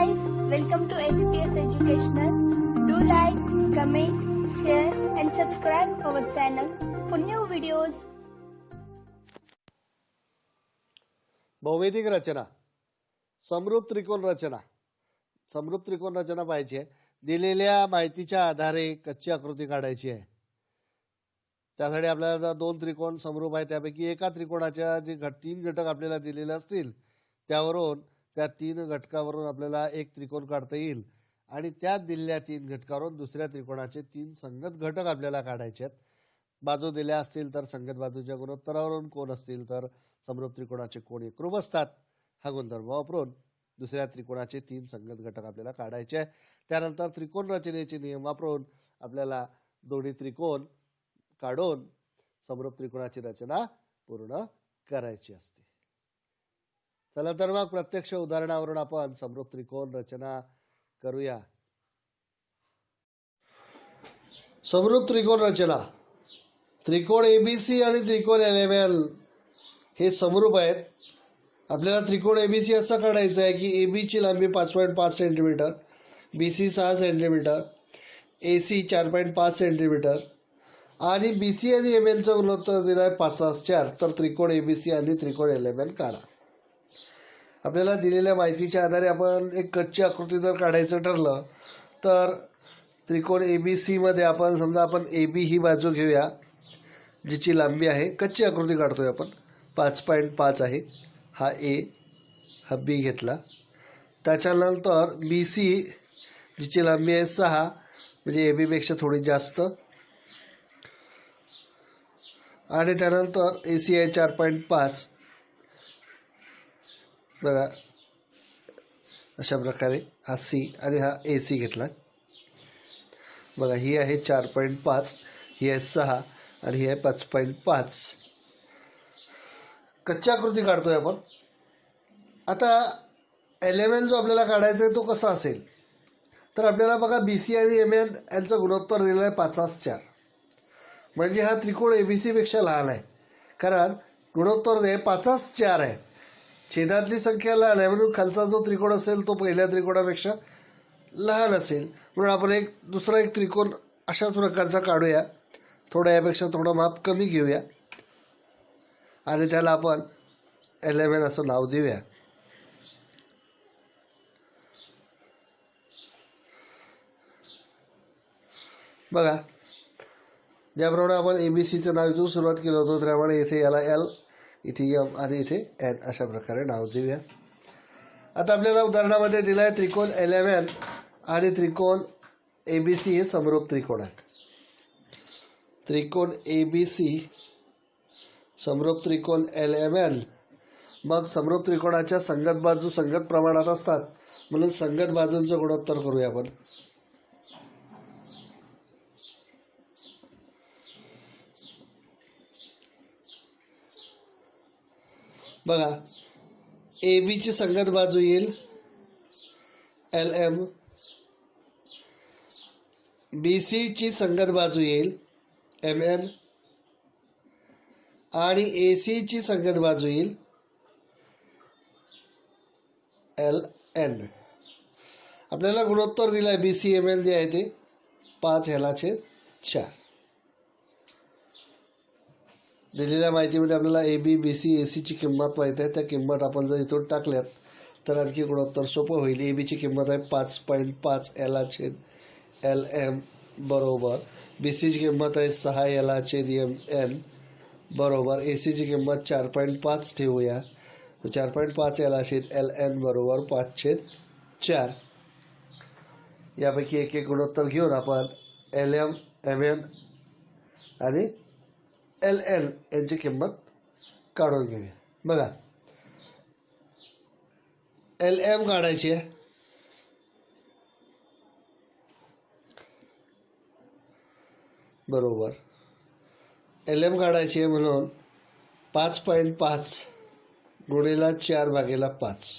guys, welcome to ABPS Educational. Do like, comment, share and subscribe our channel for new videos. भौमितिक रचना, समरूप त्रिकोण रचना. समरूप त्रिकोण रचना पाहिजे आहे. दिलेल्या माहितीच्या आधारे कच्ची आकृती काढायची आहे. त्यासाठी आपल्याला दोन त्रिकोण समरूप आहेत, त्यापैकी एका त्रिकोणाच्या जे तीन घटक आपल्याला दिलेले असतील त्यावरून त्या तीन घटकावरून आपल्याला एक त्रिकोण काढता येईल आणि त्या दिलेल्या तीन घटकावरून दुसऱ्या त्रिकोणाचे तीन संगत घटक आपल्याला काढायचे आहेत. बाजू दिल्या असतील तर संगत बाजूच्या गुणोत्तरावरून कोण असतील तर समरूप त्रिकोणाचे कोण एकरूप असतात. हा गुणधर्म वापरून दुसऱ्या त्रिकोणाचे तीन संगत घटक आपल्याला काढायचे आहे. त्यानंतर त्रिकोण रचनेचे नियम वापरून आपल्याला दोन्ही त्रिकोण काढून समरूप त्रिकोणाची रचना पूर्ण करायची असते. चला तर मग प्रत्यक्ष उदाहरणावरून आपण समरूप त्रिकोण रचना करूया. समरूप त्रिकोण रचना. त्रिकोण एबीसी आणि त्रिकोण एलएमएल हे समरूप आहेत. आपल्याला त्रिकोण एबीसी असं काढायचं आहे की AB ची लांबी 5.5 centimetre, BC 6 centimetre, AC 4.5 centimetre आणि BC आणि ML चं गुणोत्तर दिलं आहे 5:4. तर त्रिकोण एबीसी आणि त्रिकोण एलएमएल काढा. आपल्याला दिलेल्या माहितीच्या आधारे आपण एक कच्ची आकृती जर काढायचं ठरलं तर त्रिकोण एबीसी मध्ये आपण समजा आपण AB ही बाजू घेऊया जिची लांबी आहे, कच्ची आकृती काढतोय आपण, 5.5 आहे. हा A, हा B घेतला. त्याच्यानंतर BC जिची लांबी आहे 6 म्हणजे AB पेक्षा थोडी जास्त आणि त्यानंतर AC आहे 4.5. बघा अशा प्रकारे हा C आणि हा AC घेतला. बघा ही आहे 4.5, ही आहे 6 आणि ही आहे 5.5. कच्ची आकृती काढतोय आपण. आता एलएमएल जो आपल्याला काढायचा आहे तो कसा असेल तर आपल्याला बघा BC आणि ML यांचं गुणोत्तर दिलं आहे 5:4. म्हणजे हा त्रिकोण एबीसी पेक्षा लहान आहे, कारण गुणोत्तर दे 5:4 आहे. छेदातली संख्या लहान आहे म्हणून खालचा जो त्रिकोण असेल तो पहिल्या त्रिकोणापेक्षा लहान असेल. म्हणून आपण दुसरा एक त्रिकोण अशाच प्रकारचा काढूया. थोडं यापेक्षा थोडं माप कमी घेऊया आणि त्याला आपण एलएमएल असं नाव देऊया. बघा ज्याप्रमाणे आपण एबीसीचं नाव इथून सुरुवात केलं होतं त्याप्रमाणे इथे याला L, इथे M आणि इथे N अशा प्रकारे नाव देऊया. आता आपल्याला उदाहरणामध्ये दिलं आहे त्रिकोण एलएमएल आणि त्रिकोण एबीसी हे समरूप त्रिकोण आहेत. त्रिकोण एबीसी समरूप त्रिकोण एलएमएल. मग समरूप त्रिकोणाच्या संगत बाजू संगत प्रमाणात असतात म्हणून संगत बाजूंचं गुणोत्तर करूया आपण. बघा AB ची संगत बाजू येईल LM, BC ची संगत बाजू येईल MN आणि AC ची संगत बाजू येईल LN. आपल्याला गुणोत्तर दिलं आहे BC ML जे आहे ते 5/4. दिलेल्या माहितीमध्ये आपल्याला AB, BC, AC ची किंमत माहीत आहे. त्या किंमत आपण जर इथून टाकल्यात तर आणखी गुणोत्तर सोपं होईल. AB ची किंमत आहे 5.5 L/LM बरोबर. BC ची किंमत आहे 6 L/MN बरोबर. AC ची किंमत 4.5 ठेवूया. 4.5 L/LN बरोबर 5/4. यापैकी एक एक गुणोत्तर घेऊन आपण LM, MN आणि LN यांची किंमत काढून घेऊया. बघा LM काढायची आहे. बरोबर LM काढायची आहे म्हणून 5.5 गुणिले 4/5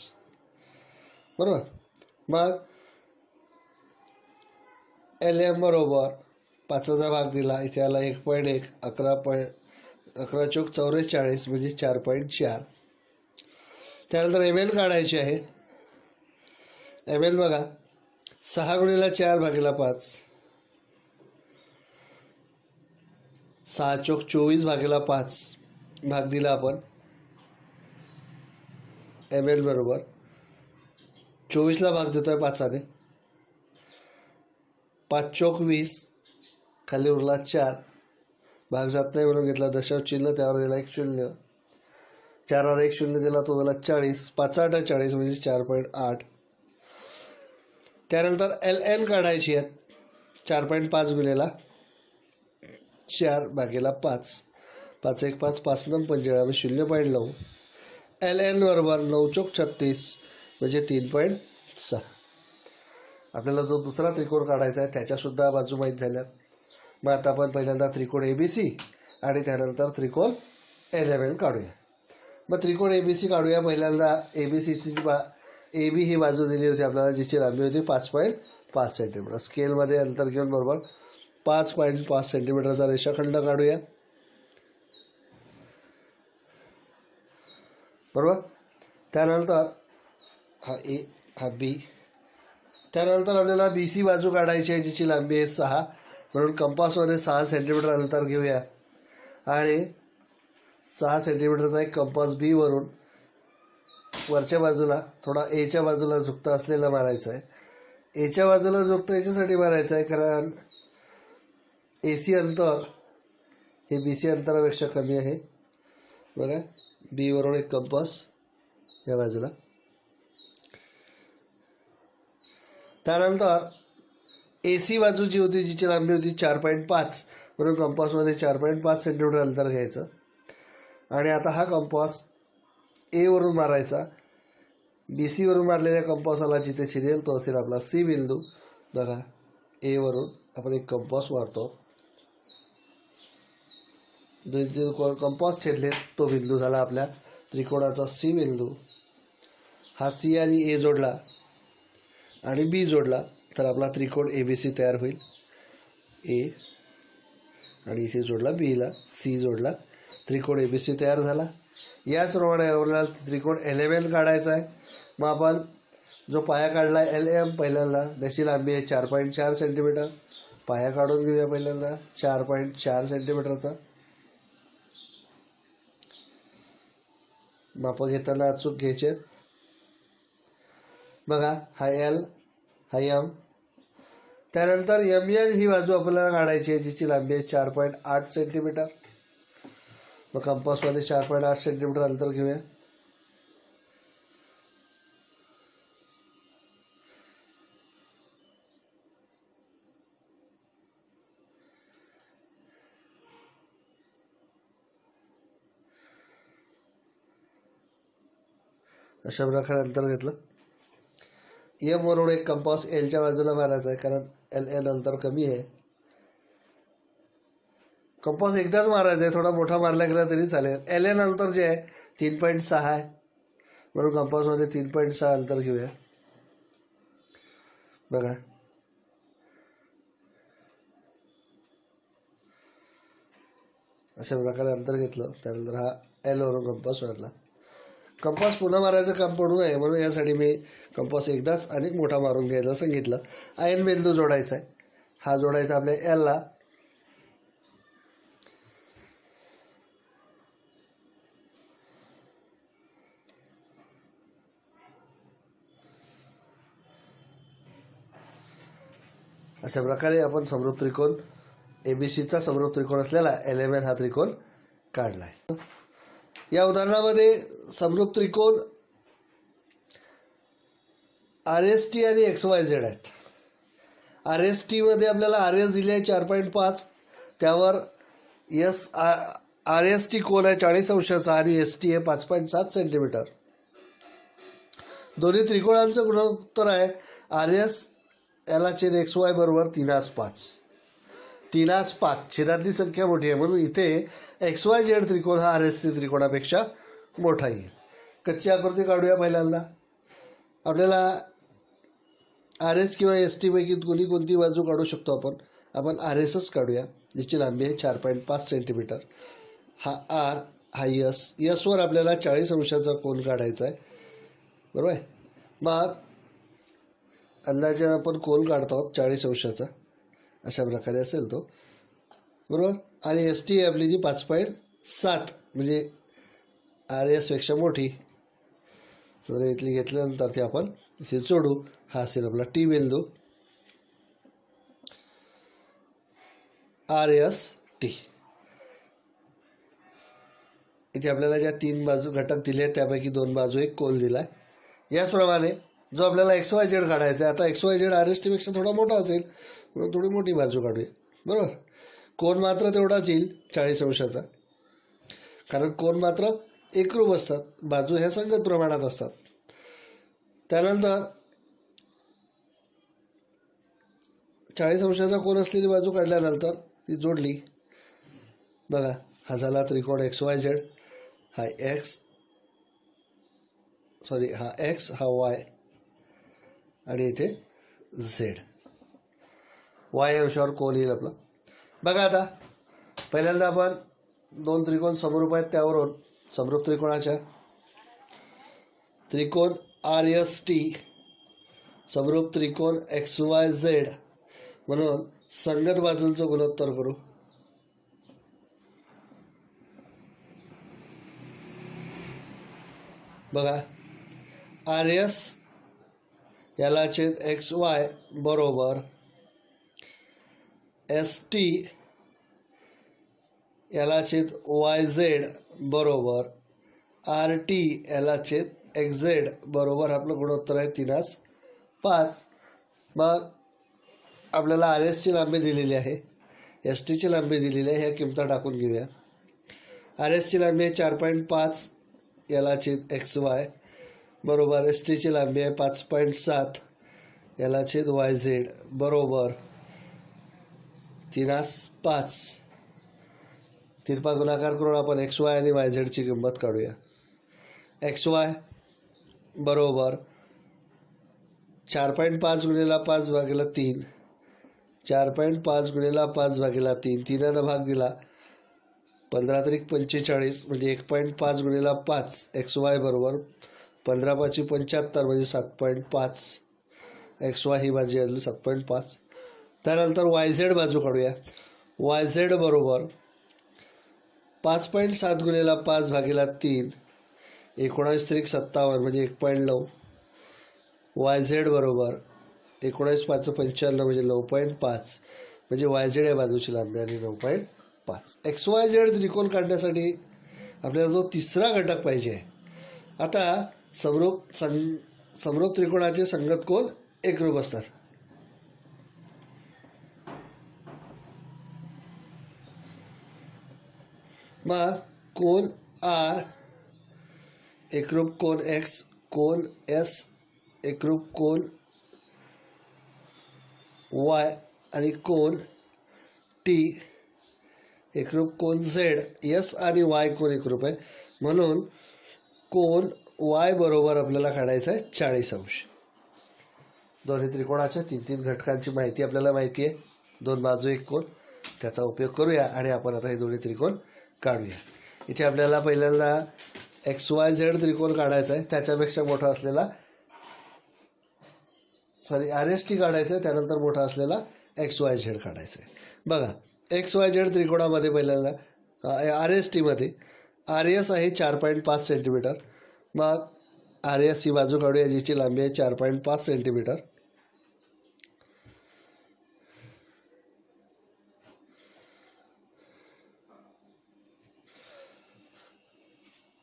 बरोबर. मग LM बरोबर 5चा भाग दिला इथे आला 1.1, 11 चौक 44 म्हणजे 4.4. त्यानंतर ML काढायची आहे. एम एन बघा 6×4/5, 6 चोक 24/5 भाग दिला आपण. एम एल बरोबर 24ला भाग देतोय 5ने, 5 चोक 20, खाली उरला 4, भाग जात नाही म्हणून घेतला दशांश चिन्ह, त्यावर दिला 1 0, 4वर 1 0 दिला तो झाला 40, 5 8 40 म्हणजे 4.8. त्यानंतर एल एन काढायची आहेत. 4.5 गुणेला 4/5, 5 1 5, 5 9 45, 0.9. एल एन बरोबर 9 चोक 36 म्हणजे 3.6. आपल्याला जो दुसरा त्रिकोण काढायचा आहे त्याच्यासुद्धा बाजू माहीत झाल्यात. मग आता आपण पहिल्यांदा त्रिकोण ए बी सी आणि त्यानंतर त्रिकोण एल एम एन काढूया. मग त्रिकोण ए बी सी काढूया. पहिल्यांदा ए बी सीची ए बी ही बाजू दिली होती आपल्याला, जिची लांबी होती 5.5 सेंटीमीटर. स्केलमध्ये अंतर घेऊन बरोबर 5.5 सेंटीमीटरचा रेषाखंड काढूया. बरोबर. त्यानंतर हा ए हा बी. त्यानंतर आपल्याला बी सी बाजू काढायची आहे, जिची लांबी आहे 6, म्हणून कंपासमध्ये 6 सेंटीमीटर अंतर घेऊया आणि 6 सेंटीमीटरचा एक कंपास बी वरून वरच्या बाजूला थोडा एच्या बाजूला झुकता असलेला मारायचा आहे. एच्या बाजूला झुकतं याच्यासाठी मारायचं आहे कारण ए सी अंतर हे बी सी अंतरापेक्षा कमी आहे. बघा, बी वरून एक कंपास या बाजूला. त्यानंतर ए सी बाजू जी होती, जिची लांबी होती 4.5, म्हणून कंपासमध्ये 4.5 सेंटीमीटर अंतर घ्यायचं आणि आता हा कंपास ए वरून मारायचा. बी सी वरून मारलेल्या कंपासाला जिथे छेदेल तो असेल आपला सी बिंदू. बघा, ए वरून आपण एक कंपास मारतो, कंपास छेदले तो बिंदू झाला आपल्या त्रिकोणाचा सी बिंदू. हा सी आणि ए जोडला आणि बी जोडला तर आपला त्रिकोण ए बी सी तयार होईल. ए आणि इथे जोडला बीला, सी जोडला, त्रिकोण ए बी सी तयार झाला. याचप्रमाणे आपल्याला त्रिकोण एल एम एन काढायचा आहे. मग आपण जो पाया काढला एल एम पहिल्यांदा, त्याची लांबी आहे 4.4 सेंटीमीटर. पाया काढून घेऊया पहिल्यांदा 4.4 सेंटीमीटरचा. माप घेताना अचूक घ्यायचे. बघा, हा एल हा एम. त्यानंतर एम एन ही बाजू आपल्याला काढायची आहे, जिची लांबी आहे 4.8 सेंटीमीटर. मग कंपासमध्ये 4.8 सेंटीमीटर अंतर घेऊया. अशा प्रकारे अंतर घेतलं. एम वरून एक कंपास एलच्या बाजूला मारायचा आहे कारण एल एन अंतर कमी आहे. कंपास एकदाच मारायचा आहे, थोडा मोठा मारला गेला तरी चालेल. एल एन अंतर जे आहे 3.6 आहे, म्हणून कंपासमध्ये 3.6 अंतर घेऊया. बघा, अशा प्रकारे अंतर घेतलं. त्यानंतर हा एल वरून कंपास मारला. कंपास पुन्हा मारायचं काम पडू नये म्हणून यासाठी मी कंपास एकदाच अनेक मोठा मारून घ्यायला सांगितलं. आयन बिंदू जोडायचा आहे. हा जोडायचा आपल्या एलला. अशा प्रकारे आपण समरूप त्रिकोण एबीसीचा समरूप त्रिकोण असलेला एल एम एन हा त्रिकोण काढला आहे. या उदाहरणामध्ये समरूप त्रिकोण आर एस टी आणि एक्स वाय झेड आहेत. आर एस टीमध्ये आपल्याला आर एस दिले आहे 4.5, त्यावर आर एस टी कोन आहे 40 अंशाचा आणि एस टी आहे 5.7 सेंटीमीटर. दोन्ही त्रिकोणांचं गुणोत्तर आहे आर एस याला छेद एक्स वाय बरोबर 3/5. 3/5 छेदातली संख्या मोठी आहे म्हणून इथे एक्स वाय झेड त्रिकोण हा आर एस टी त्रिकोणापेक्षा मोठा येईल. कच्ची आकृती काढूया. पहिल्यांदा आपल्याला आर एस किंवा एस टी पैकी कोणती बाजू काढू शकतो आपण आर एसच काढूया, जिची लांबी आहे 4.5 सेंटीमीटर. हा आर हा यसवर आपल्याला 40 अंशाचा कोन काढायचा आहे. बरोबर आहे. मग अंदाजे आपण कोन काढतो आहोत 40 अंशाचा, अशा प्रकारे असेल तो, बरोबर. आणि एस टी आपली जी 5.7 म्हणजे आर एसपेक्षा मोठी, तर इथली घेतल्यानंतर ते आपण इथे जोडू. हा असेल आपला टी बिंदू, आर एस टी. इथे आपल्याला ज्या 3 बाजू घटक दिले आहेत त्यापैकी 2 बाजू एक कोन दिला आहे. याचप्रमाणे जो आपल्याला एक्स वाय झेड काढायचा आहे, आता x y z r s टीपेक्षा थोडा मोठा असेल म्हणून थोडी मोठी बाजू काढूया, बरोबर. कोन मात्र तेवढाच येईल 40 अंशाचा, कारण कोन मात्र एकरूप असतात, बाजू ह्या संगत प्रमाणात असतात. त्यानंतर 40 अंशाचा कोन असलेली बाजू काढल्यानंतर ती जोडली. बघा, हा झाला त्रिकोण एक्स वाय झेड. हा एक्स, हा वाय आणि इथे झेड. वाय अंशावर कोन येईल आपला. बघा आता पहिल्यांदा आपण 2 त्रिकोण समरूप आहेत त्यावरून समरूप त्रिकोणाच्या त्रिकोण आर एस टी समरूप त्रिकोण एक्स वाय झेड म्हणून संगत बाजूंचं गुणोत्तर करू. बघा, आर एस याला छेद एक्स वाय बरोबर एस टी याला छेद वाय झेड बरोबर आर टी याला छेद एक्स झेड बरोबर आपलं गुणोत्तर आहे 3:5. मग आपल्याला आर एसची लांबी दिलेली आहे, एस टीची लांबी दिलेली आहे, ह्या किमता टाकून घेऊया. आर एसची लांबी आहे 4.5 याला छेद एक्स वाय बरोबर एस टीची लांबी आहे 5.7 याला छेद वाय झेड बरोबर 3:5. तिरपा गुणाकार करून आपण एक्स वाय आणि वाय झेडची किंमत काढूया. एक्स वाय बरोबर 4.5 गुणिला 5 भागिला 3, 4.5 गुणिला 5 भागिला 3, 3 भाग दिला 15 त्रिक 45 म्हणजे 1.5 गुणिला 5 एक्स वाय बरोबर 15×5 = 75 म्हणजे 7.5. एक्स वाय ही बाजू आली 7.5. त्यानंतर वाय झेड बाजू काढूया. वाय झेड बरोबर 5.7 गुणिला 5 भागिला 3, 19 त्रिक 57 म्हणजे 1.9. वाय झेड बरोबर 19 5 95 म्हणजे 9.5 म्हणजे वाय झेड या बाजूची लांबी आणि 9.5. एक्स वाय झेड त्रिकोण काढण्यासाठी आपल्याला जो तिसरा घटक पाहिजे आहे. आता समरूप त्रिकोणाचे संगत कोन एकरूप असतात. मग कोन आर एकरूप कोन एक्स, कोन एस एकरूप कोन वाय आणि कोन टी एकरूप कोन झेड. एस आणि वाय कोन एकरूप आहे म्हणून कोन वाय बरोबर आपल्याला काढायचा आहे 40 अंश. दोन्ही त्रिकोणाच्या 3 घटकांची माहिती आपल्याला माहिती आहे, 2 बाजू एक कोन, त्याचा उपयोग करूया आणि आपण आता हे दोन्ही त्रिकोण काढूया. इथे आपल्याला पहिल्यांदा एक्स वाय झेड त्रिकोण काढायचा आहे, त्याच्यापेक्षा मोठा असलेला आर एस टी काढायचं आहे, त्यानंतर मोठा असलेला एक्स वाय झेड काढायचा आहे. बघा, एक्स वाय झेड त्रिकोणामध्ये पहिल्यांदा आर एस टीमध्ये आर एस आहे 4.5 सेंटीमीटर. मग आर एस ही बाजू काढूया जिची लांबी आहे 4.5 सेंटीमीटर.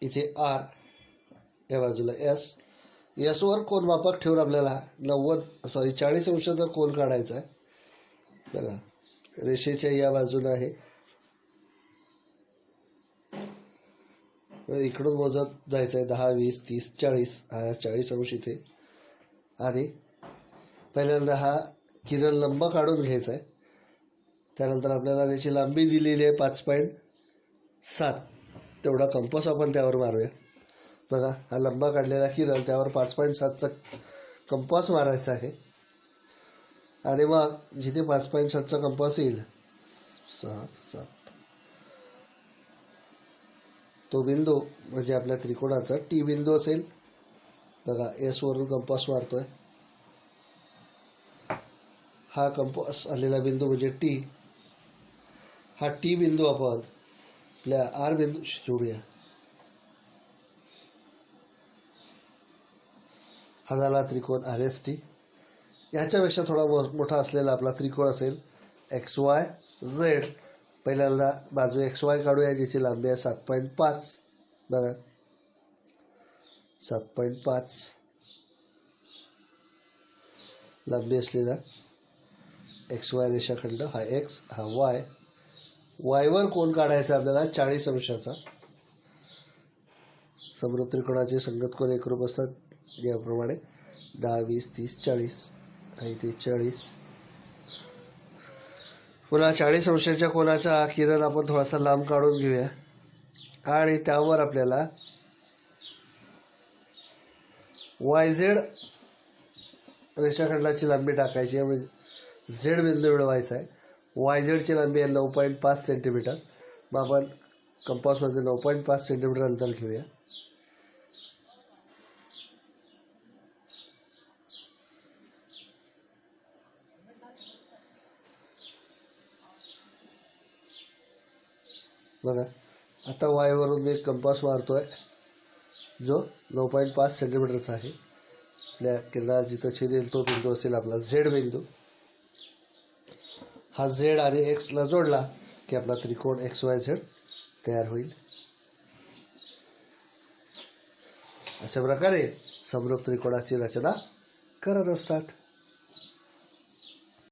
इथे आर या बाजूला एस, एसवर कोन मापक ठेवून आपल्याला 40 अंशाचा कोन काढायचा आहे. बघा, रेषेच्या या बाजूला आहे, इकडून मोजत जायचं आहे 10 20 30 40, हा 40 अंश इथे. आणि पहिल्यांदा हा किरण लंब काढून घ्यायचा आहे. त्यानंतर आपल्याला त्याची लांबी दिलेली आहे 5.7, तेवढा कंपास आपण त्यावर मारूया. बघा, हा लंबा काढलेला किरण त्यावर 5.7चा कंपास मारायचा आहे. आणि मग जिथे 5.7चा कंपास येईल 6 7 तो बिंदू म्हणजे आपल्या त्रिकोणाचा टी बिंदू असेल. बघा, एस वरून कंपास मारतोय हा कंपास आलेला बिंदू म्हणजे टी. हा टी बिंदू आपण आपल्या आर बिंदूशी जोडूया. हा झाला त्रिकोण आर एस टी. याच्यापेक्षा थोडा मोठा असलेला आपला त्रिकोण असेल एक्स वाय झेड. पहिल्यांदा बाजू एक्स वाय काढूया, ज्याची लांबी आहे 7.5. बघा 7.5 लांबी असलेला एक्स वाय रेषाखंड. हा एक्स, हा वाय. वायवर कोण काढायचा आपल्याला 40 अंशाचा. समरूप त्रिकोणाचे संगत कोण एकरूप असतात, याप्रमाणे 10, 20, 30, 40. इथे 40. पुन्हा 40 अंशाच्या कोणाचा किरण आपण थोडासा लांब काढून घेऊया आणि त्यावर आपल्याला वाय झेड रेषाखंडाची लांबी टाकायची आहे, म्हणजे झेड बिंदू मिळवायचा आहे. वाय झेडची लांबी आहे 9.5 सेंटीमीटर. मग आपण कंपासमध्ये 9.5 सेंटीमीटर अंतर घेऊया. बघा आता वायवरून मी कंपास मारतोय जो 9.5 सेंटीमीटरचा आहे. आपल्या किरणाला जिथं छेदेल तो बिंदू असेल आपला झेड बिंदू. हा झेड आणि एक्सला जोडला की आपला त्रिकोण एक्स वाय झेड तयार होईल. अशा प्रकारे समरूप त्रिकोणाची रचना करत असतात.